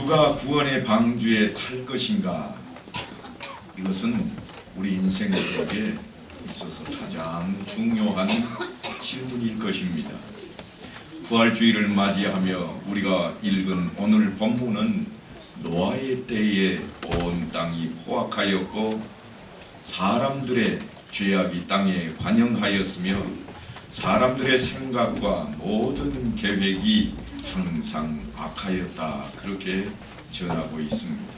누가 구원의 방주에 탈 것인가? 이것은 우리 인생에게 있어서 가장 중요한 질문일 것입니다. 부활주의를 맞이하며 우리가 읽은 오늘 본문은 노아의 때에 온 땅이 포악하였고 사람들의 죄악이 땅에 관영하였으며 사람들의 생각과 모든 계획이 항상 악하였다, 그렇게 전하고 있습니다.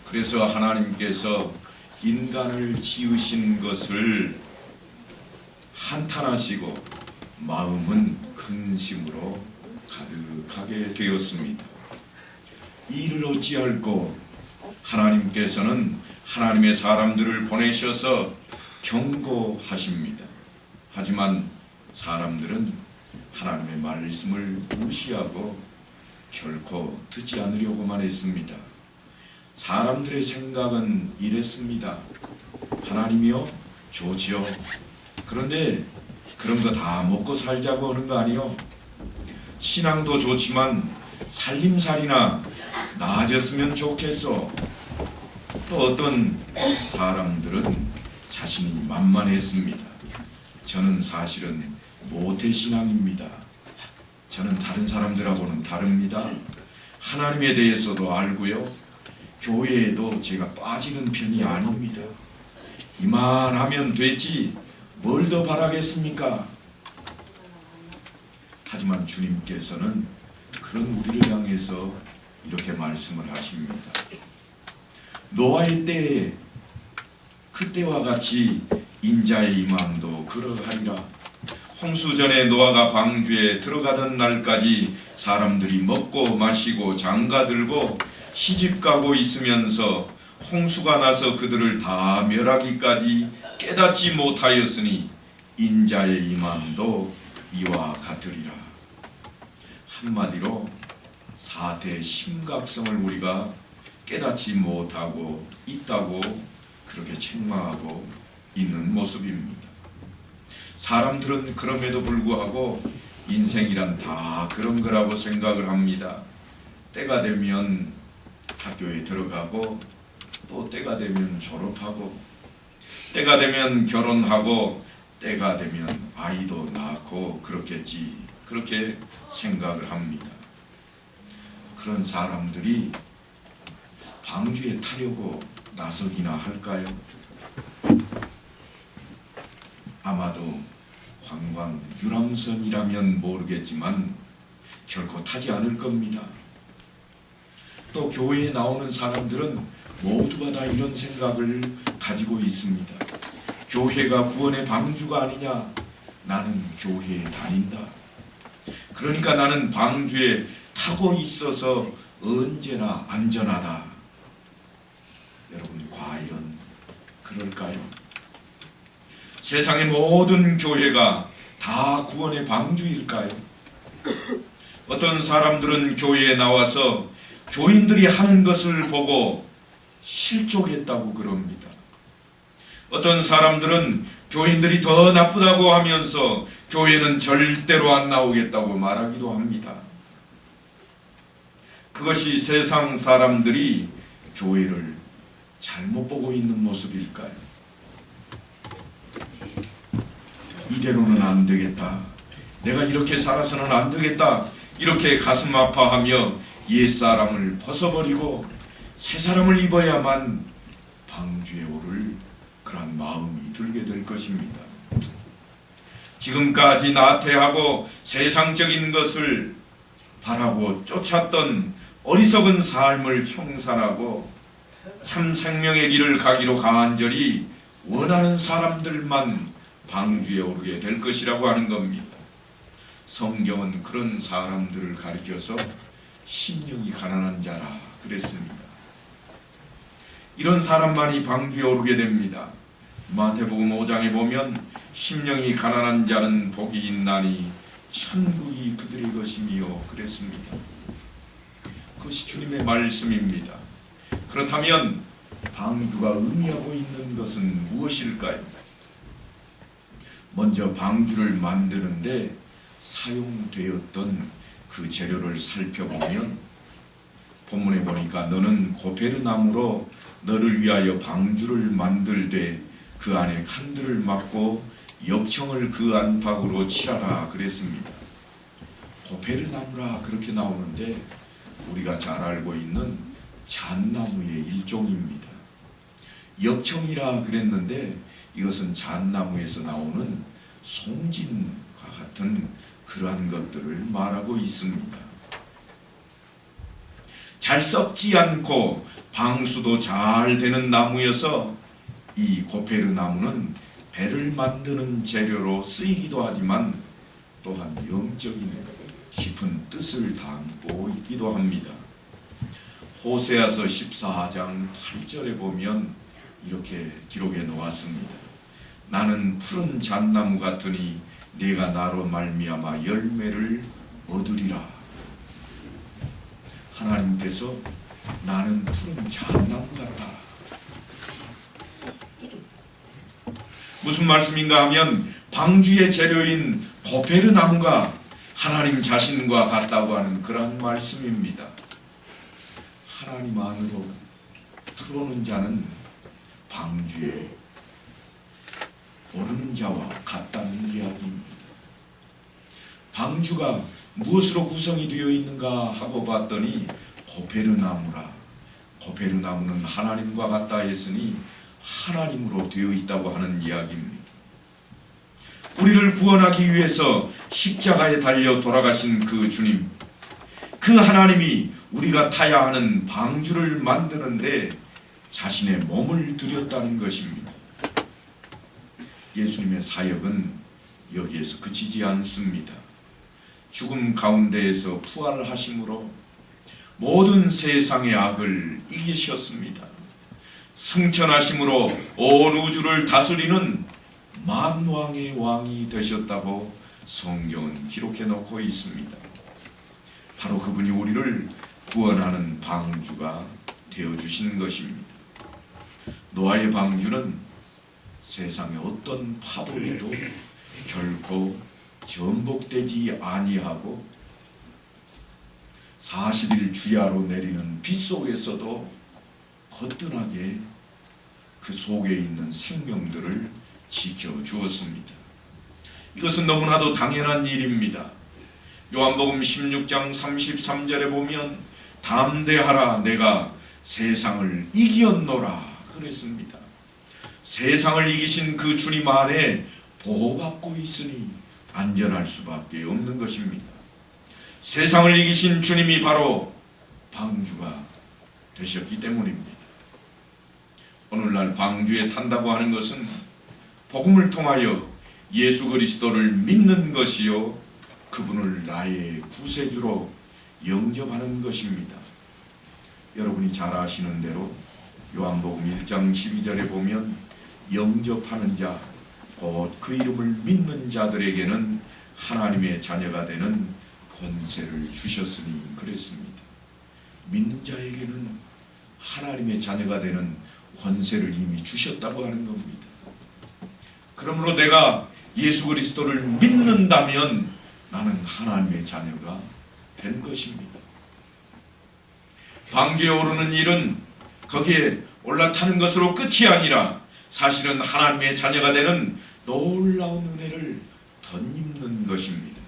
그래서 하나님께서 인간을 지으신 것을 한탄하시고 마음은 근심으로 가득하게 되었습니다. 이를 어찌할꼬 하나님께서는 하나님의 사람들을 보내셔서 경고하십니다. 하지만 사람들은 하나님의 말씀을 무시하고 결코 듣지 않으려고만 했습니다. 사람들의 생각은 이랬습니다. 하나님이요? 좋지요. 그런데 그런 거 다 먹고 살자고 하는 거 아니요? 신앙도 좋지만 살림살이나 나아졌으면 좋겠어. 또 어떤 사람들은 자신이 만만했습니다. 저는 사실은 모태신앙입니다. 저는 다른 사람들하고는 다릅니다. 하나님에 대해서도 알고요. 교회에도 제가 빠지는 편이 아닙니다. 이만하면 되지 뭘 더 바라겠습니까? 하지만 주님께서는 그런 우리를 향해서 이렇게 말씀을 하십니다. 노아의 때에 그때와 같이 인자의 임함도 그러하리라. 홍수 전에 노아가 방주에 들어가던 날까지 사람들이 먹고 마시고 장가들고 시집가고 있으면서 홍수가 나서 그들을 다 멸하기까지 깨닫지 못하였으니 인자의 임함도 이와 같으리라. 한마디로 사태의 심각성을 우리가 깨닫지 못하고 있다고 그렇게 책망하고 있는 모습입니다. 사람들은 그럼에도 불구하고 인생이란 다 그런 거라고 생각을 합니다. 때가 되면 학교에 들어가고 또 때가 되면 졸업하고 때가 되면 결혼하고 때가 되면 아이도 낳고 그렇겠지, 그렇게 생각을 합니다. 그런 사람들이 방주에 타려고 나서기나 할까요? 아마도 관광 유람선이라면 모르겠지만 결코 타지 않을 겁니다. 또 교회에 나오는 사람들은 모두가 다 이런 생각을 가지고 있습니다. 교회가 구원의 방주가 아니냐? 나는 교회에 다닌다. 그러니까 나는 방주에 타고 있어서 언제나 안전하다. 여러분, 과연 그럴까요? 세상의 모든 교회가 다 구원의 방주일까요? 어떤 사람들은 교회에 나와서 교인들이 하는 것을 보고 실족했다고 그럽니다. 어떤 사람들은 교인들이 더 나쁘다고 하면서 교회는 절대로 안 나오겠다고 말하기도 합니다. 그것이 세상 사람들이 교회를 잘못 보고 있는 모습일까요? 이대로는 안 되겠다. 내가 이렇게 살아서는 안 되겠다. 이렇게 가슴 아파하며 옛사람을 벗어버리고 새 사람을 입어야만 방주에 오를 그런 마음이 들게 될 것입니다. 지금까지 나태하고 세상적인 것을 바라고 쫓았던 어리석은 삶을 청산하고 참 생명의 길을 가기로 간절히 원하는 사람들만 방주에 오르게 될 것이라고 하는 겁니다. 성경은 그런 사람들을 가리켜서 심령이 가난한 자라 그랬습니다. 이런 사람만이 방주에 오르게 됩니다. 마태복음 5장에 보면 심령이 가난한 자는 복이 있나니 천국이 그들의 것이며 그랬습니다. 그것이 주님의 말씀입니다. 그렇다면 방주가 의미하고 있는 것은 무엇일까요? 먼저 방주를 만드는데 사용되었던 그 재료를 살펴보면 본문에 보니까 너는 고페르나무로 너를 위하여 방주를 만들되 그 안에 칸들을 막고 역청을 그 안팎으로 칠하라 그랬습니다. 고페르나무라 그렇게 나오는데 우리가 잘 알고 있는 잣나무의 일종입니다. 역청이라 그랬는데 이것은 잣나무에서 나오는 송진과 같은 그러한 것들을 말하고 있습니다. 잘 썩지 않고 방수도 잘 되는 나무여서 이 고페르나무는 배를 만드는 재료로 쓰이기도 하지만 또한 영적인 깊은 뜻을 담고 있기도 합니다. 호세아서 14장 8절에 보면 이렇게 기록해 놓았습니다. 나는 푸른 잣나무 같으니 네가 나로 말미암아 열매를 얻으리라. 하나님께서 나는 푸른 잣나무 같다. 무슨 말씀인가 하면 방주의 재료인 고페르나무가 하나님 자신과 같다고 하는 그런 말씀입니다. 하나님 안으로 들어오는 자는 방주에 오르는 자와 같다는 이야기입니다. 방주가 무엇으로 구성이 되어 있는가 하고 봤더니 고페르나무라. 고페르나무는 하나님과 같다 했으니 하나님으로 되어 있다고 하는 이야기입니다. 우리를 구원하기 위해서 십자가에 달려 돌아가신 그 주님, 그 하나님이 우리가 타야 하는 방주를 만드는데 자신의 몸을 들였다는 것입니다. 예수님의 사역은 여기에서 그치지 않습니다. 죽음 가운데에서 부활하심으로 모든 세상의 악을 이기셨습니다. 승천하심으로 온 우주를 다스리는 만왕의 왕이 되셨다고 성경은 기록해 놓고 있습니다. 바로 그분이 우리를 구원하는 방주가 되어주신 것입니다. 노아의 방주는 세상의 어떤 파도에도 결코 전복되지 아니하고 40일 주야로 내리는 빗 속에서도 거뜬하게 그 속에 있는 생명들을 지켜주었습니다. 이것은 너무나도 당연한 일입니다. 요한복음 16장 33절에 보면 담대하라 내가 세상을 이기었노라 그랬습니다. 세상을 이기신 그 주님 안에 보호받고 있으니 안전할 수밖에 없는 것입니다. 세상을 이기신 주님이 바로 방주가 되셨기 때문입니다. 오늘날 방주에 탄다고 하는 것은 복음을 통하여 예수 그리스도를 믿는 것이요 그분을 나의 구세주로 영접하는 것입니다. 여러분이 잘 아시는 대로 요한복음 1장 12절에 보면 영접하는 자, 곧 그 이름을 믿는 자들에게는 하나님의 자녀가 되는 권세를 주셨으니 그랬습니다. 믿는 자에게는 하나님의 자녀가 되는 권세를 이미 주셨다고 하는 겁니다. 그러므로 내가 예수 그리스도를 믿는다면 나는 하나님의 자녀가 된 것입니다. 방주에 오르는 일은 거기에 올라타는 것으로 끝이 아니라 사실은 하나님의 자녀가 되는 놀라운 은혜를 덧입는 것입니다.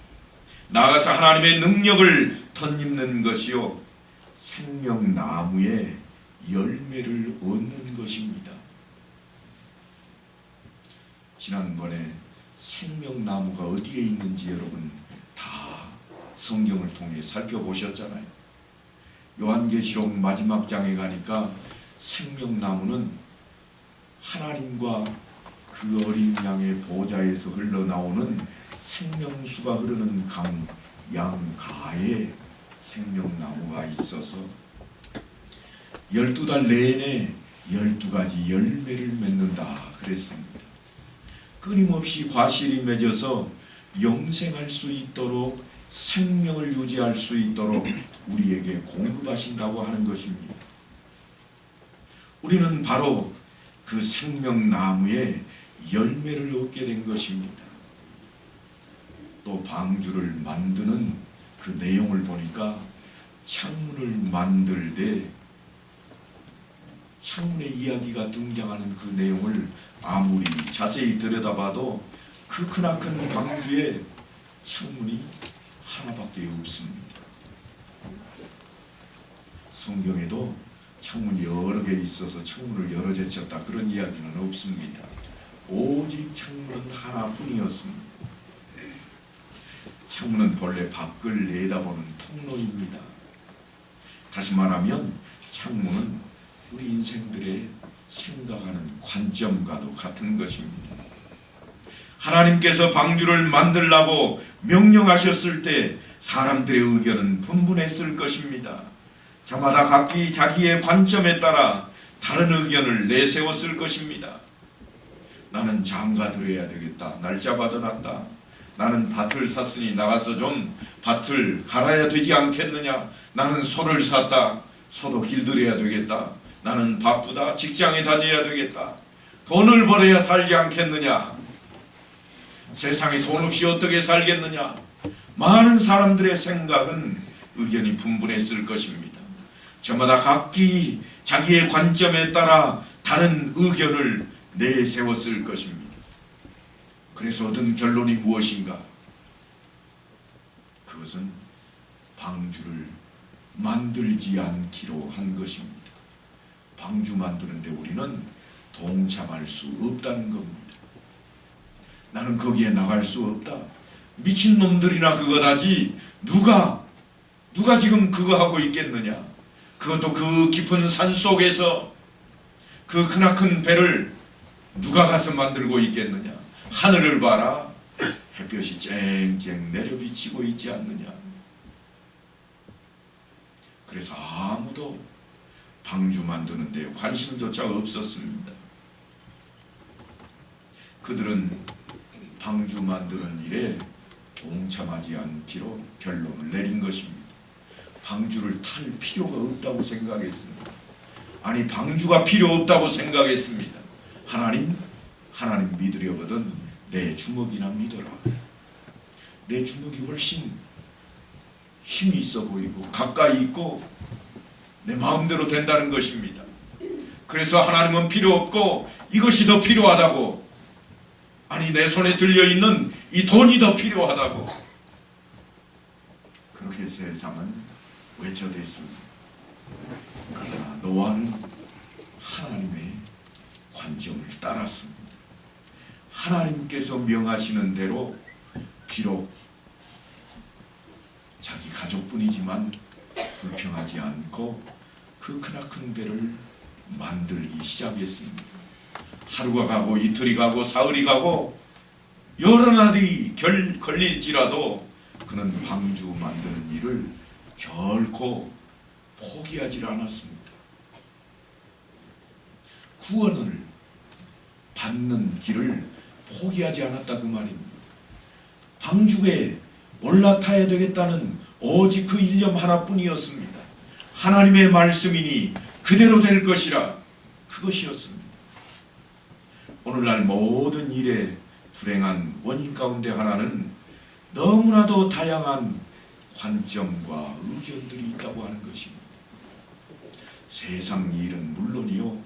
나아가서 하나님의 능력을 덧입는 것이요 생명나무의 열매를 얻는 것입니다. 지난번에 생명나무가 어디에 있는지 여러분 다 성경을 통해 살펴보셨잖아요. 요한계시록 마지막 장에 가니까 생명나무는 하나님과 그 어린 양의 보좌에서 흘러나오는 생명수가 흐르는 강 양가에 생명나무가 있어서 12달 내내 12가지 열매를 맺는다 그랬습니다. 끊임없이 과실이 맺어서 영생할 수 있도록 생명을 유지할 수 있도록 우리에게 공급하신다고 하는 것입니다. 우리는 바로 그 생명나무의 열매를 얻게 된 것입니다. 또 방주를 만드는 그 내용을 보니까 창문을 만들 때 창문의 이야기가 등장하는 그 내용을 아무리 자세히 들여다봐도 그 크나큰 방주에 창문이 하나밖에 없습니다. 성경에도 창문이 여러 개 있어서 창문을 여러 제쳤다 그런 이야기는 없습니다. 오직 창문은 하나뿐이었습니다. 창문은 본래 밖을 내다보는 통로입니다. 다시 말하면 창문은 우리 인생들의 생각하는 관점과도 같은 것입니다. 하나님께서 방주를 만들라고 명령하셨을 때 사람들의 의견은 분분했을 것입니다. 저마다 각기 자기의 관점에 따라 다른 의견을 내세웠을 것입니다. 나는 장가 들어야 되겠다. 날짜 받아놨다. 나는 밭을 샀으니 나가서 좀 밭을 갈아야 되지 않겠느냐. 나는 소를 샀다. 소도 길들여야 되겠다. 나는 바쁘다. 직장에 다녀야 되겠다. 돈을 벌어야 살지 않겠느냐. 세상에 돈 없이 어떻게 살겠느냐. 많은 사람들의 생각은 의견이 분분했을 것입니다. 저마다 각기 자기의 관점에 따라 다른 의견을 내세웠을 것입니다. 그래서 얻은 결론이 무엇인가? 그것은 방주를 만들지 않기로 한 것입니다. 방주 만드는데 우리는 동참할 수 없다는 겁니다. 나는 거기에 나갈 수 없다. 미친놈들이나 그거다지 누가 지금 그거 하고 있겠느냐. 그것도 그 깊은 산 속에서 그 크나큰 배를 누가 가서 만들고 있겠느냐. 하늘을 봐라. 햇볕이 쨍쨍 내려비치고 있지 않느냐. 그래서 아무도 방주 만드는 데 관심조차 없었습니다. 그들은 방주 만드는 일에 동참하지 않기로 결론을 내린 것입니다. 방주를 탈 필요가 없다고 생각했습니다. 아니, 방주가 필요 없다고 생각했습니다. 하나님 믿으려거든 내 주먹이나 믿어라. 내 주먹이 훨씬 힘이 있어 보이고 가까이 있고 내 마음대로 된다는 것입니다. 그래서 하나님은 필요 없고 이것이 더 필요하다고, 아니 내 손에 들려있는 이 돈이 더 필요하다고 그렇게 세상은 외쳐댔습니다. 그러나 노아는 하나님의 관점을 따랐습니다. 하나님께서 명하시는 대로 비록 자기 가족뿐이지만 불평하지 않고 그 크나큰 배를 만들기 시작했습니다. 하루가 가고 이틀이 가고 사흘이 가고 여러 날이 걸릴지라도 그는 방주 만드는 일을 결코 포기하지 않았습니다. 구원을 받는 길을 포기하지 않았다 그 말입니다. 방주에 올라타야 되겠다는 오직 그 일념 하나뿐이었습니다. 하나님의 말씀이니 그대로 될 것이라, 그것이었습니다. 오늘날 모든 일에 불행한 원인 가운데 하나는 너무나도 다양한 관점과 의견들이 있다고 하는 것입니다. 세상 일은 물론이요,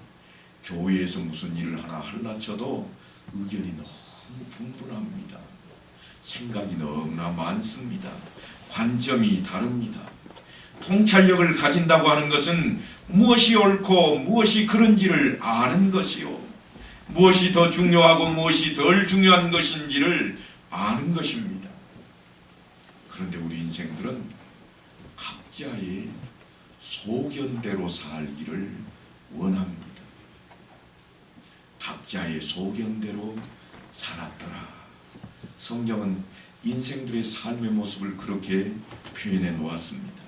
교회에서 무슨 일을 하나 할라쳐도 의견이 너무 분분합니다. 생각이 너무나 많습니다. 관점이 다릅니다. 통찰력을 가진다고 하는 것은 무엇이 옳고 무엇이 그런지를 아는 것이요, 무엇이 더 중요하고 무엇이 덜 중요한 것인지를 아는 것입니다. 그런데 우리 인생들은 각자의 소견대로 살기를 원합니다. 각자의 소견대로 살았더라. 성경은 인생들의 삶의 모습을 그렇게 표현해 놓았습니다.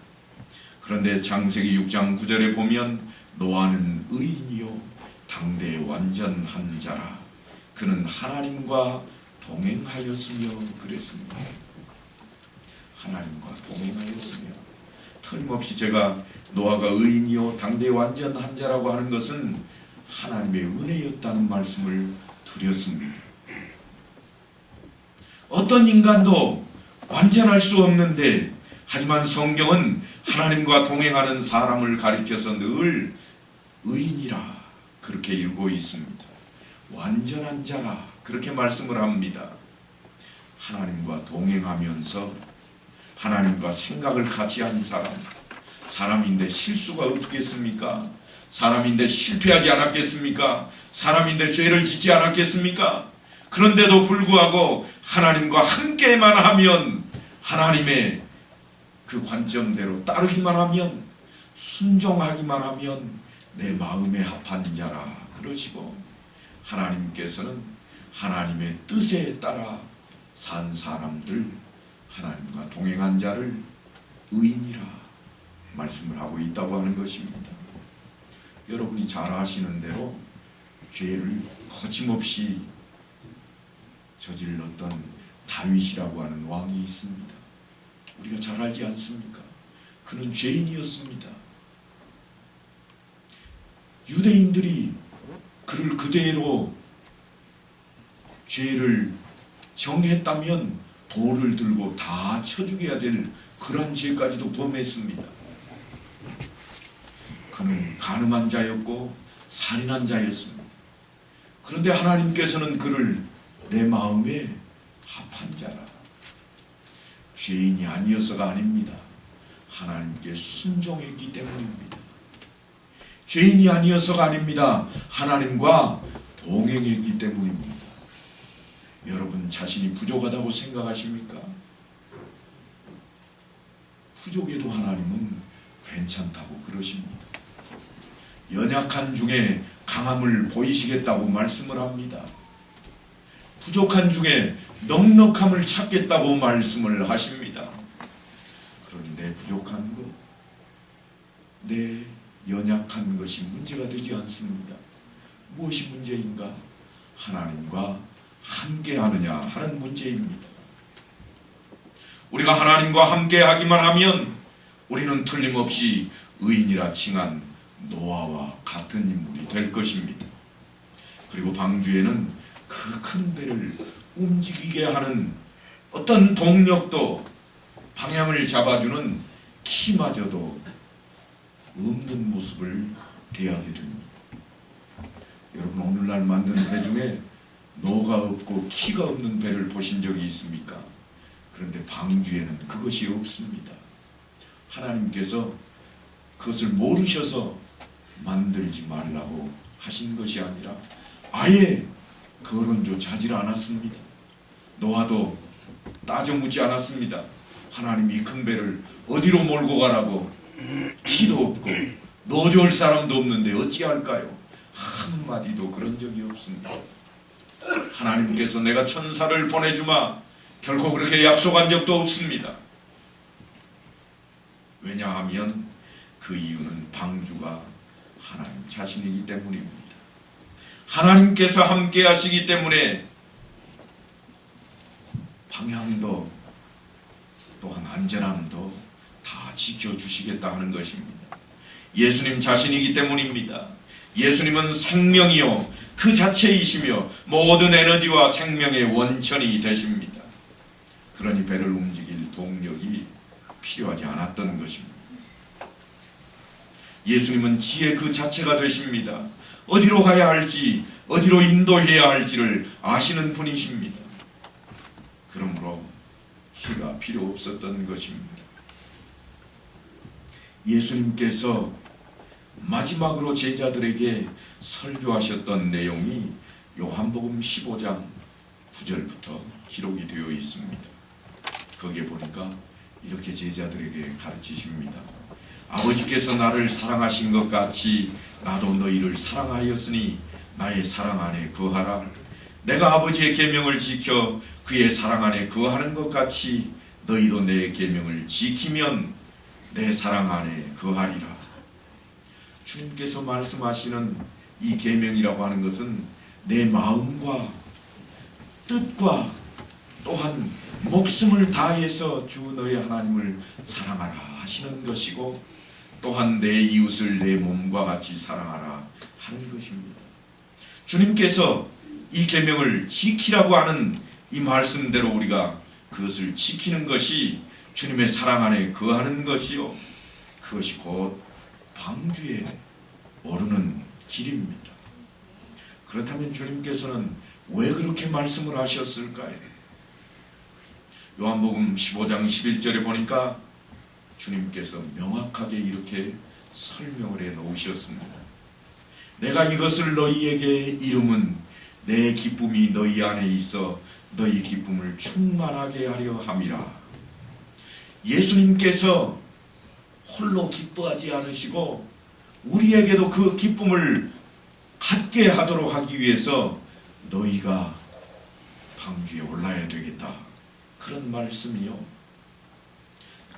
그런데 창세기 6장 9절에 보면 노아는 의인이요 당대 완전한 자라 그는 하나님과 동행하였으며 그랬습니다. 하나님과 동행하였으며, 틀림없이 제가 노아가 의인이요 당대 완전한 자라고 하는 것은 하나님의 은혜였다는 말씀을 드렸습니다. 어떤 인간도 완전할 수 없는데 하지만 성경은 하나님과 동행하는 사람을 가리켜서 늘 의인이라 그렇게 읽고 있습니다. 완전한 자라 그렇게 말씀을 합니다. 하나님과 동행하면서 하나님과 생각을 같이 한 사람인데 실수가 없겠습니까? 사람인데 실패하지 않았겠습니까? 사람인데 죄를 짓지 않았겠습니까? 그런데도 불구하고 하나님과 함께만 하면, 하나님의 그 관점대로 따르기만 하면, 순종하기만 하면 내 마음에 합한 자라 그러시고, 하나님께서는 하나님의 뜻에 따라 산 사람들, 하나님과 동행한 자를 의인이라 말씀을 하고 있다고 하는 것입니다. 여러분이 잘 아시는 대로 죄를 거침없이 저질렀던 다윗이라고 하는 왕이 있습니다. 우리가 잘 알지 않습니까? 그는 죄인이었습니다. 유대인들이 그를 그대로 죄를 정했다면 돌을 들고 다 쳐 죽여야 될 그러한 죄까지도 범했습니다. 그는 간음한 자였고 살인한 자였습니다. 그런데 하나님께서는 그를 내 마음에 합한 자라, 죄인이 아니어서가 아닙니다. 하나님께 순종했기 때문입니다. 죄인이 아니어서가 아닙니다. 하나님과 동행했기 때문입니다. 여러분 자신이 부족하다고 생각하십니까? 부족해도 하나님은 괜찮다고 그러십니다. 연약한 중에 강함을 보이시겠다고 말씀을 합니다. 부족한 중에 넉넉함을 찾겠다고 말씀을 하십니다. 그러니 내 부족한 것, 내 연약한 것이 문제가 되지 않습니다. 무엇이 문제인가? 하나님과 함께 하느냐 하는 문제입니다. 우리가 하나님과 함께 하기만 하면 우리는 틀림없이 의인이라 칭한 노아와 같은 인물이 될 것입니다. 그리고 방주에는 그 큰 배를 움직이게 하는 어떤 동력도, 방향을 잡아주는 키마저도 없는 모습을 대하게 됩니다. 여러분 오늘날 만드는 배 중에 노가 없고 키가 없는 배를 보신 적이 있습니까? 그런데 방주에는 그것이 없습니다. 하나님께서 그것을 모르셔서 만들지 말라고 하신 것이 아니라 아예 거론조차 하지 않았습니다. 노아도 따져 묻지 않았습니다. 하나님이 큰 배를 어디로 몰고 가라고, 키도 없고 넣어줄 사람도 없는데 어찌할까요? 한마디도 그런 적이 없습니다. 하나님께서 내가 천사를 보내주마 결코 그렇게 약속한 적도 없습니다. 왜냐하면 그 이유는 방주가 하나님 자신이기 때문입니다. 하나님께서 함께 하시기 때문에 방향도 또한 안전함도 다 지켜주시겠다 하는 것입니다. 예수님 자신이기 때문입니다. 예수님은 생명이요 그 자체이시며 모든 에너지와 생명의 원천이 되십니다. 그러니 배를 움직일 동력이 필요하지 않았던 것입니다. 예수님은 지혜 그 자체가 되십니다. 어디로 가야 할지, 어디로 인도해야 할지를 아시는 분이십니다. 그러므로 키가 필요 없었던 것입니다. 예수님께서 마지막으로 제자들에게 설교하셨던 내용이 요한복음 15장 9절부터 기록이 되어 있습니다. 거기에 보니까 이렇게 제자들에게 가르치십니다. 아버지께서 나를 사랑하신 것 같이 나도 너희를 사랑하였으니 나의 사랑 안에 거하라. 내가 아버지의 계명을 지켜 그의 사랑 안에 거하는 것 같이 너희도 내 계명을 지키면 내 사랑 안에 거하리라. 주님께서 말씀하시는 이 계명이라고 하는 것은 내 마음과 뜻과 또한 목숨을 다해서 주 너의 하나님을 사랑하라 하시는 것이고, 또한 내 이웃을 내 몸과 같이 사랑하라 하는 것입니다. 주님께서 이 계명을 지키라고 하는 이 말씀대로 우리가 그것을 지키는 것이 주님의 사랑 안에 거하는 것이요, 그것이 곧 방주에 오르는 길입니다. 그렇다면 주님께서는 왜 그렇게 말씀을 하셨을까요? 요한복음 15장 11절에 보니까 주님께서 명확하게 이렇게 설명을 해 놓으셨습니다. 내가 이것을 너희에게 이름은 내 기쁨이 너희 안에 있어 너희 기쁨을 충만하게 하려 함이라. 예수님께서 홀로 기뻐하지 않으시고 우리에게도 그 기쁨을 갖게 하도록 하기 위해서 너희가 방주에 올라야 되겠다, 그런 말씀이요.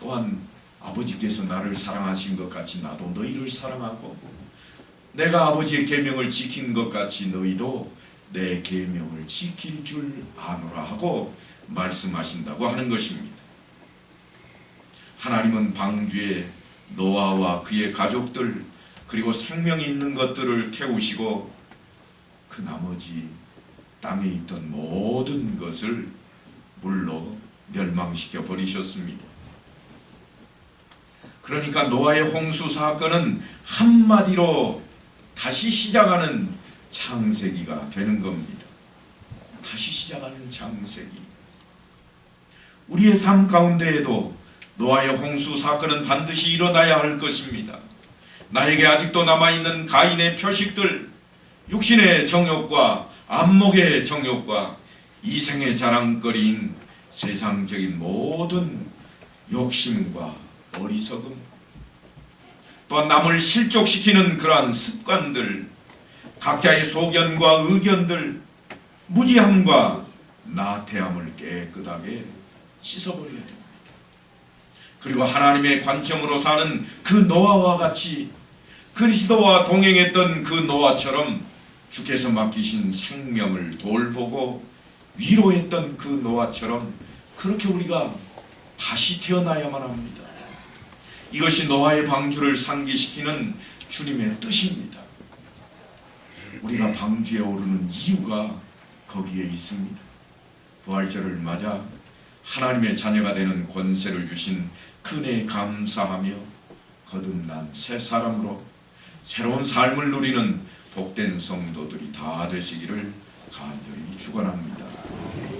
또한 아버지께서 나를 사랑하신 것 같이 나도 너희를 사랑하고 내가 아버지의 계명을 지킨 것 같이 너희도 내 계명을 지킬 줄 아노라 하고 말씀하신다고 하는 것입니다. 하나님은 방주에 노아와 그의 가족들 그리고 생명이 있는 것들을 태우시고 그 나머지 땅에 있던 모든 것을 물로 멸망시켜 버리셨습니다. 그러니까 노아의 홍수 사건은 한마디로 다시 시작하는 창세기가 되는 겁니다. 다시 시작하는 창세기. 우리의 삶 가운데에도 노아의 홍수 사건은 반드시 일어나야 할 것입니다. 나에게 아직도 남아있는 가인의 표식들, 육신의 정욕과 안목의 정욕과 이생의 자랑거리인 세상적인 모든 욕심과 어리석음, 또한 남을 실족시키는 그러한 습관들, 각자의 소견과 의견들, 무지함과 나태함을 깨끗하게 씻어버려야 됩니다. 그리고 하나님의 관점으로 사는 그 노아와 같이 그리스도와 동행했던 그 노아처럼 주께서 맡기신 생명을 돌보고 위로했던 그 노아처럼 그렇게 우리가 다시 태어나야만 합니다. 이것이 노아의 방주를 상기시키는 주님의 뜻입니다. 우리가 방주에 오르는 이유가 거기에 있습니다. 부활절을 맞아 하나님의 자녀가 되는 권세를 주신 그네에 감사하며 거듭난 새 사람으로 새로운 삶을 누리는 복된 성도들이 다 되시기를 간절히 축원합니다.